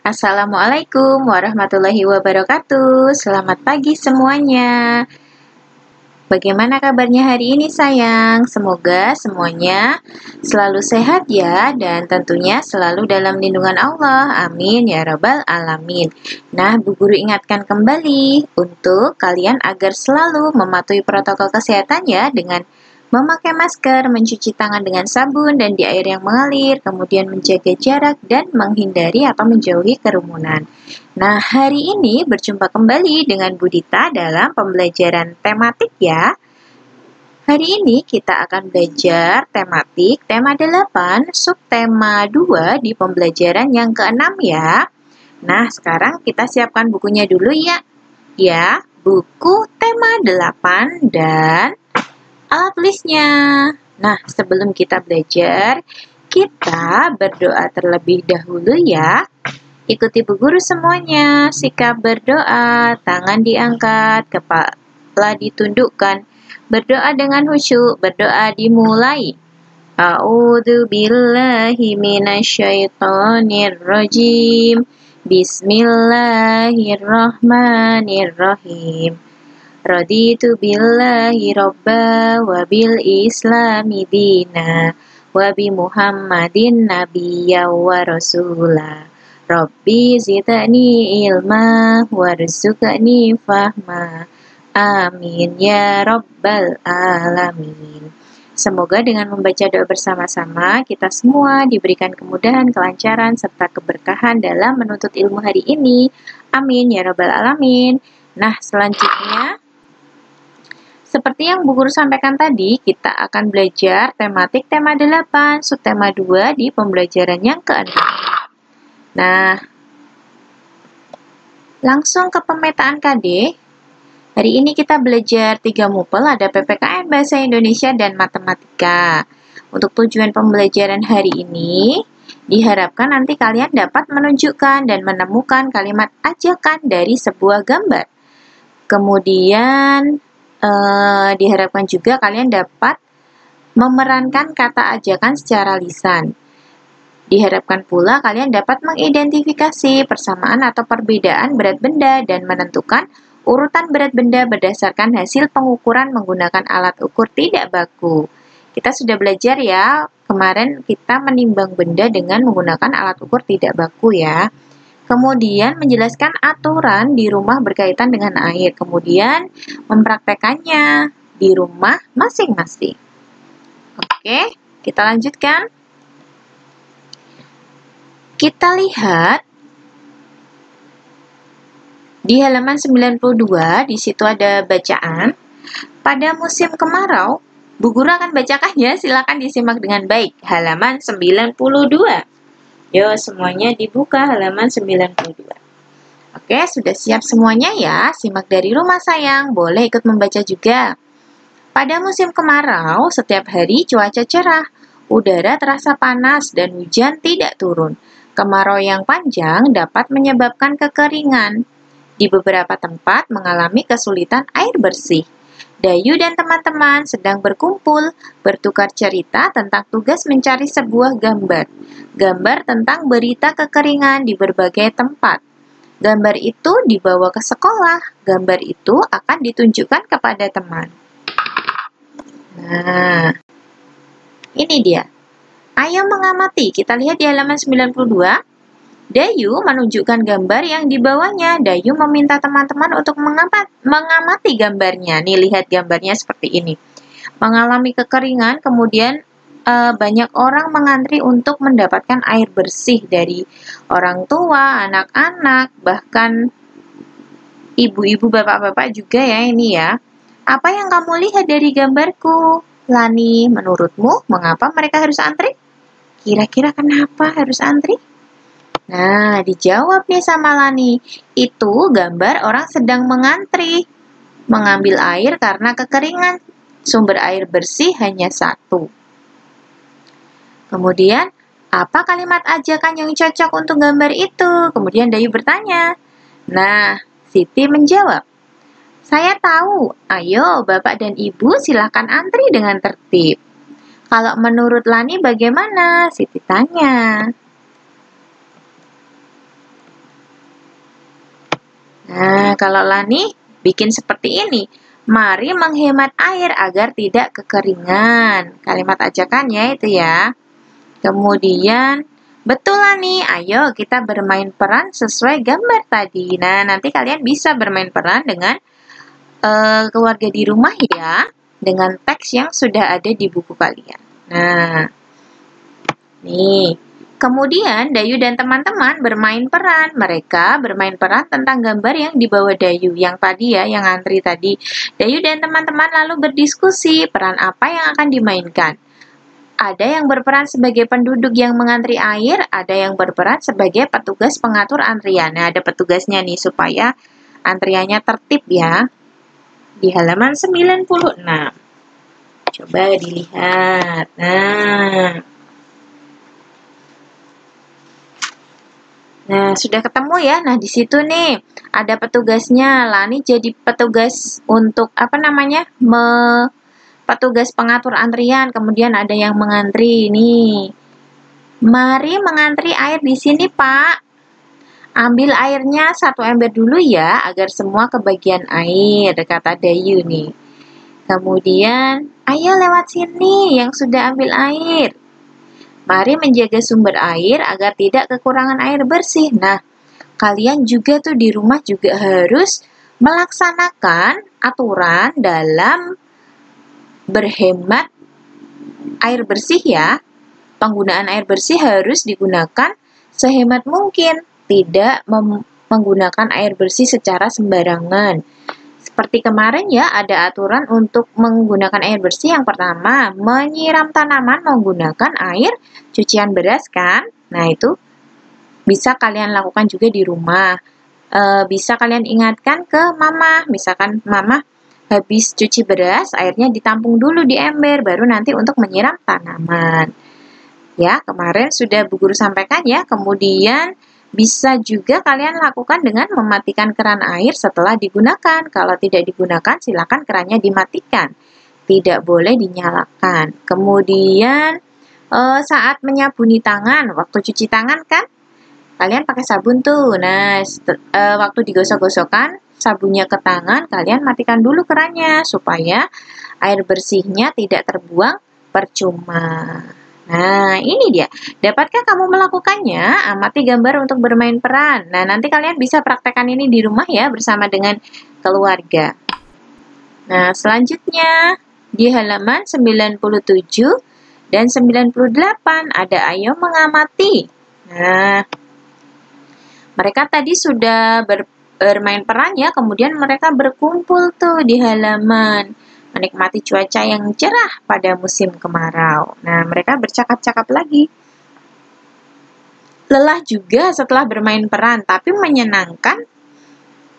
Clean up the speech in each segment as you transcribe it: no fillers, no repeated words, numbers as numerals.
Assalamualaikum warahmatullahi wabarakatuh. Selamat pagi semuanya. Bagaimana kabarnya hari ini sayang? Semoga semuanya selalu sehat ya, dan tentunya selalu dalam lindungan Allah. Amin ya rabbal alamin. Nah, Bu Guru ingatkan kembali untuk kalian agar selalu mematuhi protokol kesehatan ya, dengan memakai masker, mencuci tangan dengan sabun dan di air yang mengalir, kemudian menjaga jarak dan menghindari atau menjauhi kerumunan. Nah, hari ini berjumpa kembali dengan Bu Dita dalam pembelajaran tematik ya. Hari ini kita akan belajar tematik tema 8, subtema 2 di pembelajaran yang ke-6 ya. Nah, sekarang kita siapkan bukunya dulu ya. Ya, buku tema 8 dan alat tulisnya. Nah, sebelum kita belajar, kita berdoa terlebih dahulu ya. Ikuti Bu Guru semuanya. Sikap berdoa, tangan diangkat, kepala ditundukkan. Berdoa dengan khusyuk, berdoa dimulai. A'udzu billahi minasyaitonir rajim. Bismillahirrahmanirrahim. Raditu billahi robba wa bil islami dina wa bi muhammadin nabiyya wa rasula. Rabbi zidni ilma warzuqni fahma. Amin ya rabbal alamin. Semoga dengan membaca doa bersama-sama, kita semua diberikan kemudahan, kelancaran, serta keberkahan dalam menuntut ilmu hari ini. Amin ya rabbal alamin. Nah, selanjutnya, seperti yang Bu Guru sampaikan tadi, kita akan belajar tematik tema 8, subtema 2 di pembelajaran yang ke-6. Nah, langsung ke pemetaan KD. Hari ini kita belajar 3 mupel, ada PPKN Bahasa Indonesia dan Matematika. Untuk tujuan pembelajaran hari ini, diharapkan nanti kalian dapat menunjukkan dan menemukan kalimat ajakan dari sebuah gambar. Kemudian, diharapkan juga kalian dapat memerankan kata ajakan secara lisan. Diharapkan pula kalian dapat mengidentifikasi persamaan atau perbedaan berat benda dan menentukan urutan berat benda berdasarkan hasil pengukuran menggunakan alat ukur tidak baku. Kita sudah belajar ya, kemarin kita menimbang benda dengan menggunakan alat ukur tidak baku ya. Kemudian menjelaskan aturan di rumah berkaitan dengan air. Kemudian mempraktekannya di rumah masing-masing. Oke, kita lanjutkan. Kita lihat di halaman 92, di situ ada bacaan. Pada musim kemarau, Bu Guru akan bacakannya, silakan disimak dengan baik. Halaman 92. Yo, semuanya dibuka halaman 92. Oke, sudah siap semuanya ya? Simak dari rumah sayang, boleh ikut membaca juga. Pada musim kemarau, setiap hari cuaca cerah, udara terasa panas dan hujan tidak turun. Kemarau yang panjang dapat menyebabkan kekeringan. Di beberapa tempat mengalami kesulitan air bersih. Dayu dan teman-teman sedang berkumpul, bertukar cerita tentang tugas mencari sebuah gambar. Gambar tentang berita kekeringan di berbagai tempat. Gambar itu dibawa ke sekolah. Gambar itu akan ditunjukkan kepada teman. Nah, ini dia. Ayo mengamati. Kita lihat di halaman 92. Dayu menunjukkan gambar yang dibawanya. Dayu meminta teman-teman untuk mengamati gambarnya. Nih, lihat gambarnya seperti ini. Mengalami kekeringan, kemudian banyak orang mengantri untuk mendapatkan air bersih dari orang tua, anak-anak, bahkan ibu-ibu, bapak-bapak juga ya ini ya. Apa yang kamu lihat dari gambarku, Lani? Menurutmu, mengapa mereka harus antri? Kira-kira kenapa harus antri? Nah, dijawab nih sama Lani. Itu gambar orang sedang mengantri mengambil air karena kekeringan. Sumber air bersih hanya satu. Kemudian, apa kalimat ajakan yang cocok untuk gambar itu? Kemudian Dayu bertanya. Nah, Siti menjawab. Saya tahu. Ayo, Bapak dan Ibu silakan antri dengan tertib. Kalau menurut Lani bagaimana? Siti tanya. Nah, kalau Lani bikin seperti ini. Mari menghemat air agar tidak kekeringan. Kalimat ajakannya itu ya. Kemudian, betul Lani, ayo kita bermain peran sesuai gambar tadi. Nah, nanti kalian bisa bermain peran dengan keluarga di rumah ya, dengan teks yang sudah ada di buku kalian. Nah, nih. Kemudian Dayu dan teman-teman bermain peran. Mereka bermain peran tentang gambar yang dibawa Dayu. Yang tadi ya, yang antri tadi. Dayu dan teman-teman lalu berdiskusi peran apa yang akan dimainkan. Ada yang berperan sebagai penduduk yang mengantri air, ada yang berperan sebagai petugas pengatur antrian. Nah, ada petugasnya nih supaya antriannya tertib ya. Di halaman 96. Coba dilihat. Nah, sudah ketemu ya. Nah, di situ nih ada petugasnya. Lani jadi petugas untuk apa namanya? Petugas pengatur antrian. Kemudian ada yang mengantri nih. Mari mengantri air di sini, Pak. Ambil airnya 1 ember dulu ya, agar semua kebagian air, kata Dayu nih. Kemudian, ayo lewat sini yang sudah ambil air. Mari menjaga sumber air agar tidak kekurangan air bersih. Nah, kalian juga tuh di rumah juga harus melaksanakan aturan dalam berhemat air bersih ya. Penggunaan air bersih harus digunakan sehemat mungkin, tidak menggunakan air bersih secara sembarangan. Seperti kemarin ya, ada aturan untuk menggunakan air bersih. Yang pertama, menyiram tanaman menggunakan air cucian beras kan. Nah, itu bisa kalian lakukan juga di rumah. Bisa kalian ingatkan ke mama. Misalkan mama habis cuci beras, airnya ditampung dulu di ember, baru nanti untuk menyiram tanaman. Ya, kemarin sudah Bu Guru sampaikan ya. Kemudian bisa juga kalian lakukan dengan mematikan keran air setelah digunakan. Kalau tidak digunakan, silakan kerannya dimatikan. Tidak boleh dinyalakan. Kemudian, saat menyabuni tangan, waktu cuci tangan kan, kalian pakai sabun tuh. Nah, waktu digosok-gosokkan sabunnya ke tangan, kalian matikan dulu kerannya, supaya air bersihnya tidak terbuang percuma. Nah, ini dia. Dapatkah kamu melakukannya? Amati gambar untuk bermain peran. Nah, nanti kalian bisa praktekkan ini di rumah ya, bersama dengan keluarga. Nah, selanjutnya di halaman 97 dan 98 ada ayo mengamati. Nah, mereka tadi sudah bermain peran ya, kemudian mereka berkumpul tuh di halaman. Menikmati cuaca yang cerah pada musim kemarau. Nah, mereka bercakap-cakap lagi. Lelah juga setelah bermain peran, tapi menyenangkan.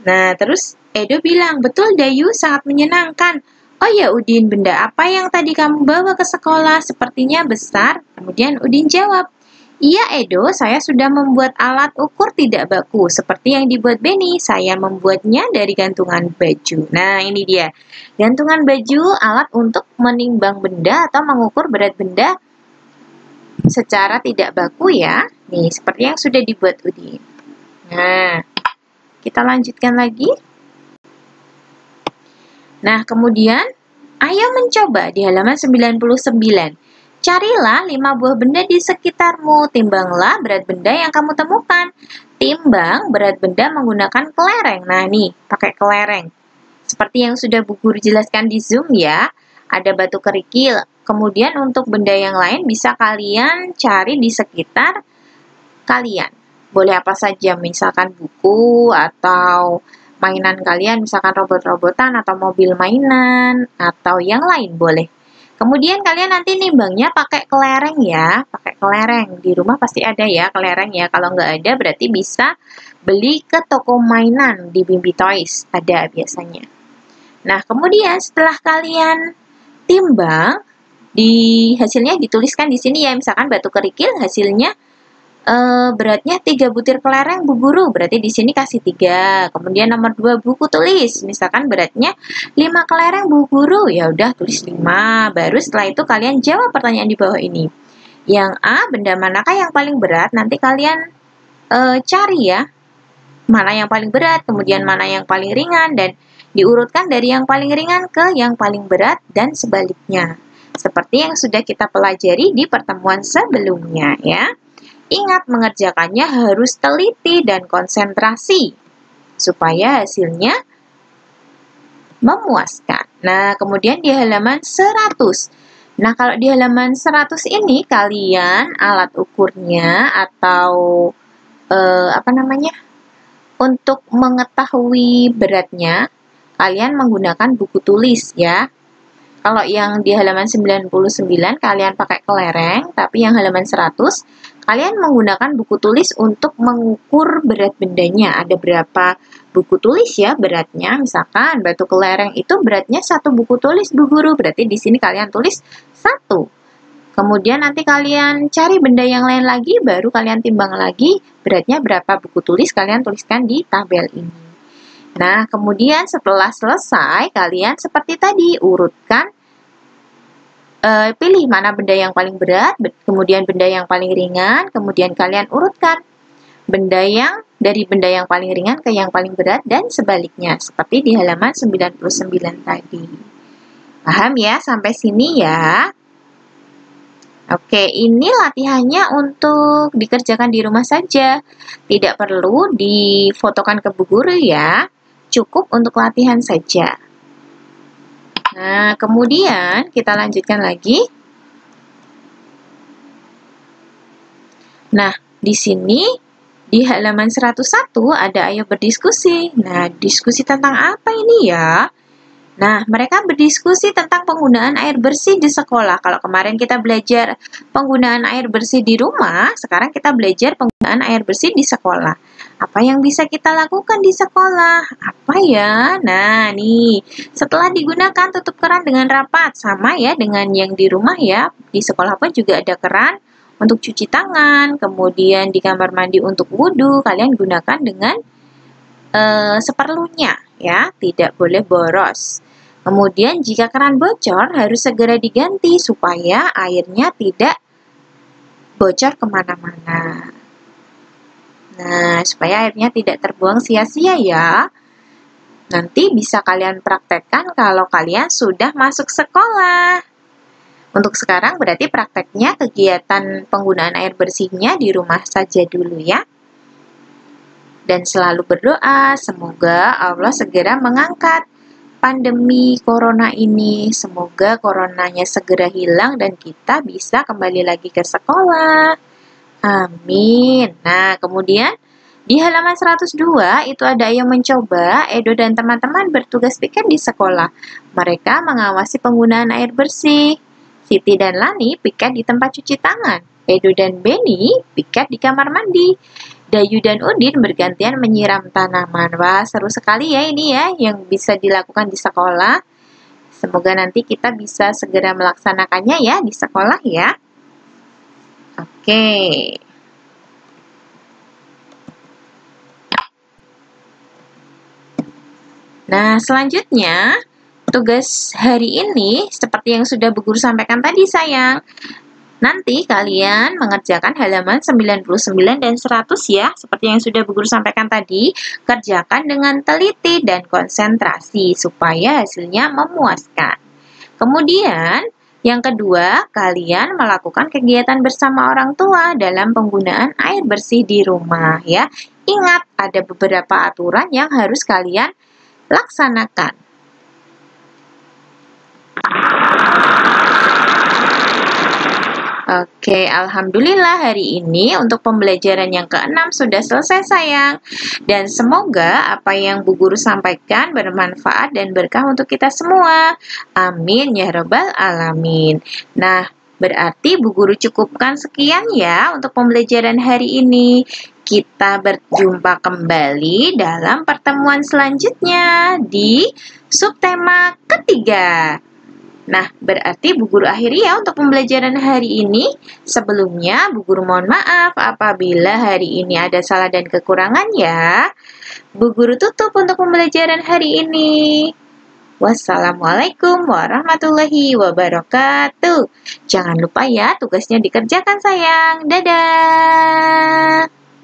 Nah, terus Edo bilang, betul Dayu, sangat menyenangkan. Oh ya Udin, benda apa yang tadi kamu bawa ke sekolah? Sepertinya besar. Kemudian Udin jawab, iya Edo, saya sudah membuat alat ukur tidak baku. Seperti yang dibuat Benny, saya membuatnya dari gantungan baju. Nah, ini dia. Gantungan baju, alat untuk menimbang benda atau mengukur berat benda secara tidak baku ya. Nih, seperti yang sudah dibuat Udin. Nah, kita lanjutkan lagi. Nah, kemudian, ayo mencoba di halaman 99. Carilah 5 buah benda di sekitarmu. Timbanglah berat benda yang kamu temukan. Timbang berat benda menggunakan kelereng. Nah, nih, pakai kelereng. Seperti yang sudah Bu Guru jelaskan di Zoom ya. Ada batu kerikil. Kemudian untuk benda yang lain bisa kalian cari di sekitar kalian. Boleh apa saja, misalkan buku atau mainan kalian, misalkan robot-robotan atau mobil mainan atau yang lain boleh. Kemudian kalian nanti nimbangnya pakai kelereng ya, pakai kelereng. Di rumah pasti ada ya kelereng ya. Kalau nggak ada berarti bisa beli ke toko mainan di Bimbi Toys, ada biasanya. Nah, kemudian setelah kalian timbang, di hasilnya dituliskan di sini ya, misalkan batu kerikil hasilnya beratnya 3 butir kelereng Bu Guru, berarti di sini kasih 3. Kemudian nomor 2 buku tulis, misalkan beratnya 5 kelereng Bu Guru, ya udah tulis 5. Baru setelah itu kalian jawab pertanyaan di bawah ini. Yang A, benda manakah yang paling berat? Nanti kalian cari ya. mana yang paling berat, kemudian mana yang paling ringan, dan diurutkan dari yang paling ringan ke yang paling berat dan sebaliknya. Seperti yang sudah kita pelajari di pertemuan sebelumnya ya. Ingat, mengerjakannya harus teliti dan konsentrasi supaya hasilnya memuaskan. Nah, kemudian di halaman 100. Nah, kalau di halaman 100 ini kalian alat ukurnya atau untuk mengetahui beratnya, kalian menggunakan buku tulis ya. Kalau yang di halaman 99 kalian pakai kelereng, tapi yang halaman 100 kalian menggunakan buku tulis untuk mengukur berat bendanya. Ada berapa buku tulis ya beratnya? Misalkan batu kelereng itu beratnya 1 buku tulis Bu Guru, berarti di sini kalian tulis 1. Kemudian nanti kalian cari benda yang lain lagi, baru kalian timbang lagi beratnya berapa buku tulis, kalian tuliskan di tabel ini. Nah, kemudian setelah selesai, kalian seperti tadi, urutkan, pilih mana benda yang paling berat, kemudian benda yang paling ringan, kemudian kalian urutkan dari benda yang paling ringan ke yang paling berat, dan sebaliknya, seperti di halaman 99 tadi. Paham ya sampai sini ya? Oke, ini latihannya untuk dikerjakan di rumah saja. Tidak perlu difotokan ke Bu Guru ya. Cukup untuk latihan saja. Nah, kemudian kita lanjutkan lagi. Nah, di sini di halaman 101 ada ayo berdiskusi. Nah, diskusi tentang apa ini ya? Nah, mereka berdiskusi tentang penggunaan air bersih di sekolah. Kalau kemarin kita belajar penggunaan air bersih di rumah, sekarang kita belajar penggunaan air bersih di sekolah. Apa yang bisa kita lakukan di sekolah? Apa ya? Nah, nih, setelah digunakan tutup keran dengan rapat. Sama ya dengan yang di rumah ya. Di sekolah pun juga ada keran untuk cuci tangan. Kemudian di kamar mandi untuk wudhu, kalian gunakan dengan seperlunya ya, tidak boleh boros. Kemudian jika keran bocor harus segera diganti supaya airnya tidak bocor kemana-mana. Nah, supaya airnya tidak terbuang sia-sia ya. Nanti bisa kalian praktekkan kalau kalian sudah masuk sekolah. Untuk sekarang berarti prakteknya kegiatan penggunaan air bersihnya di rumah saja dulu ya. Dan selalu berdoa semoga Allah segera mengangkat pandemi corona ini. Semoga coronanya segera hilang dan kita bisa kembali lagi ke sekolah. Amin. Nah, kemudian di halaman 102 itu ada yang mencoba. Edo dan teman-teman bertugas pikir di sekolah. Mereka mengawasi penggunaan air bersih. Siti dan Lani piket di tempat cuci tangan. Edo dan Beni piket di kamar mandi. Dayu dan Udin bergantian menyiram tanaman. Wah, seru sekali ya ini ya yang bisa dilakukan di sekolah. Semoga nanti kita bisa segera melaksanakannya ya di sekolah ya. Oke. Nah, selanjutnya tugas hari ini seperti yang sudah Bu Guru sampaikan tadi sayang. Nanti kalian mengerjakan halaman 99 dan 100 ya, seperti yang sudah Bu Guru sampaikan tadi. Kerjakan dengan teliti dan konsentrasi supaya hasilnya memuaskan. Kemudian, yang kedua, kalian melakukan kegiatan bersama orang tua dalam penggunaan air bersih di rumah ya. Ingat, ada beberapa aturan yang harus kalian laksanakan. Oke, alhamdulillah hari ini untuk pembelajaran yang ke-6 sudah selesai sayang. Dan semoga apa yang Bu Guru sampaikan bermanfaat dan berkah untuk kita semua. Amin ya rabbal alamin. Nah, berarti Bu Guru cukupkan sekian ya untuk pembelajaran hari ini. Kita berjumpa kembali dalam pertemuan selanjutnya di subtema ketiga. Nah, berarti Bu Guru akhiri ya untuk pembelajaran hari ini. Sebelumnya, Bu Guru mohon maaf apabila hari ini ada salah dan kekurangan ya. Bu Guru tutup untuk pembelajaran hari ini. Wassalamualaikum warahmatullahi wabarakatuh. Jangan lupa ya tugasnya dikerjakan sayang. Dadah.